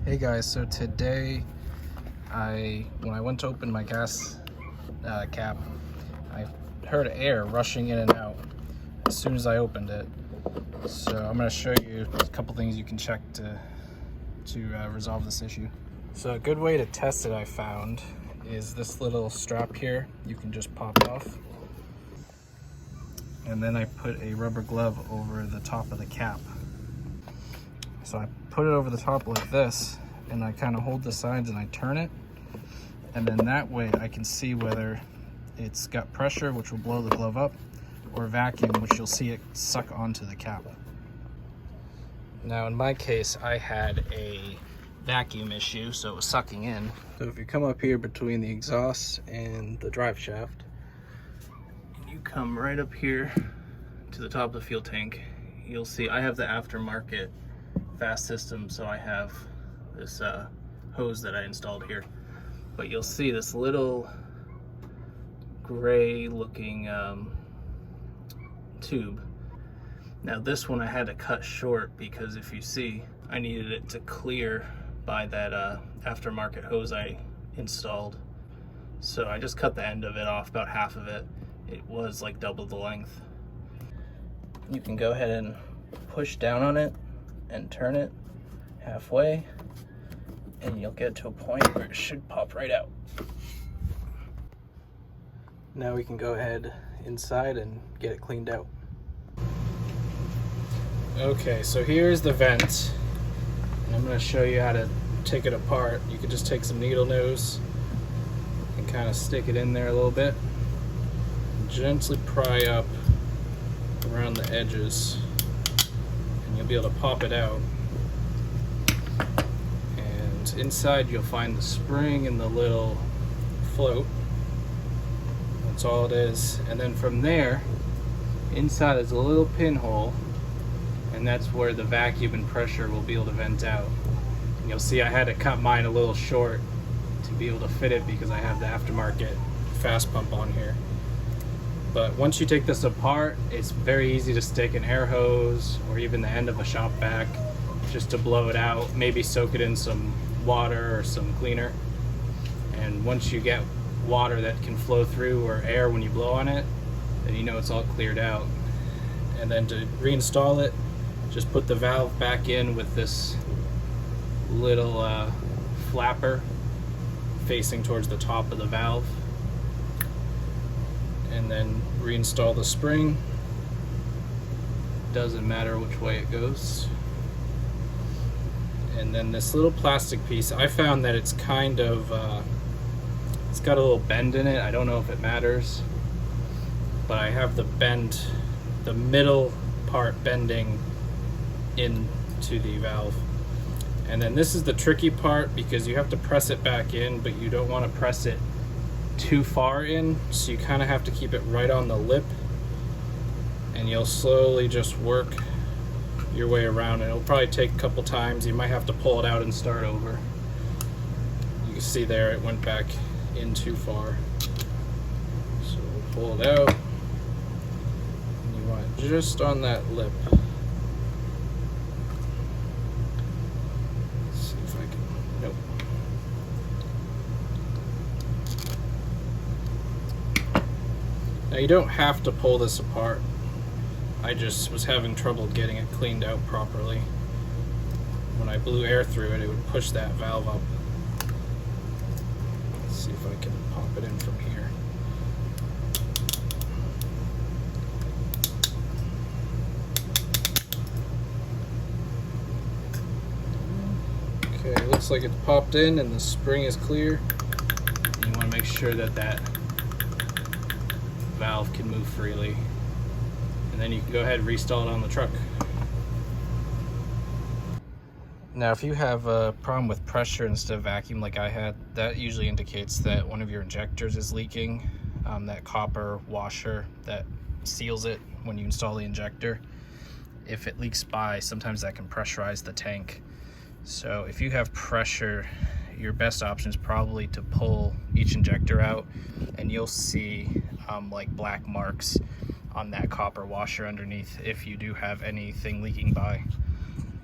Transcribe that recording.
Hey guys, so today when I went to open my gas cap, I heard air rushing in and out as soon as I opened it. So I'm going to show you a couple things you can check to resolve this issue. So a good way to test it I found is this little strap here. You can just pop it off. And then I put a rubber glove over the top of the cap. So I put it over the top like this, and I kind of hold the sides and I turn it. And then that way I can see whether it's got pressure, which will blow the glove up, or vacuum, which you'll see it suck onto the cap. Now in my case, I had a vacuum issue, so it was sucking in. So if you come up here between the exhaust and the drive shaft, and you come right up here to the top of the fuel tank, you'll see I have the aftermarket fast system, so I have this hose that I installed here. But you'll see this little gray looking tube. Now this one I had to cut short because if you see, I needed it to clear by that aftermarket hose I installed. So I just cut the end of it off, about half of it. It was like double the length. You can go ahead and push down on it and turn it halfway, and you'll get to a point where it should pop right out. Now we can go ahead inside and get it cleaned out. Okay, so here's the vent, and I'm going to show you how to take it apart. You can just take some needle nose and kind of stick it in there a little bit, gently pry up around the edges, and you'll be able to pop it out. And inside you'll find the spring and the little float. That's all it is. And then from there, inside is a little pinhole, and that's where the vacuum and pressure will be able to vent out. And you'll see I had to cut mine a little short to be able to fit it because I have the aftermarket fast pump on here. But once you take this apart, it's very easy to stick an air hose or even the end of a shop vac just to blow it out, maybe soak it in some water or some cleaner. And once you get water that can flow through or air when you blow on it, then you know it's all cleared out. And then to reinstall it, just put the valve back in with this little flapper facing towards the top of the valve, and then reinstall the spring. Doesn't matter which way it goes. And then this little plastic piece, I found that it's kind of it's got a little bend in it. I don't know if it matters, but I have the middle part bending into the valve. And then this is the tricky part because you have to press it back in, but you don't want to press it too far in, so you kind of have to keep it right on the lip, and you'll slowly just work your way around. And it'll probably take a couple times. You might have to pull it out and start over. You can see there it went back in too far, so we'll pull it out, and you want it just on that lip. Let's see if I can, nope. Now you don't have to pull this apart. I just was having trouble getting it cleaned out properly. When I blew air through it, it would push that valve up. Let's see if I can pop it in from here. Okay, looks like it's popped in and the spring is clear. You want to make sure that that valve can move freely, and then you can go ahead and reinstall it on the truck. Now if you have a problem with pressure instead of vacuum like I had, that usually indicates that one of your injectors is leaking. That copper washer that seals it when you install the injector, if it leaks by, sometimes that can pressurize the tank. So if you have pressure, your best option is probably to pull each injector out, and you'll see like black marks on that copper washer underneath if you do have anything leaking by.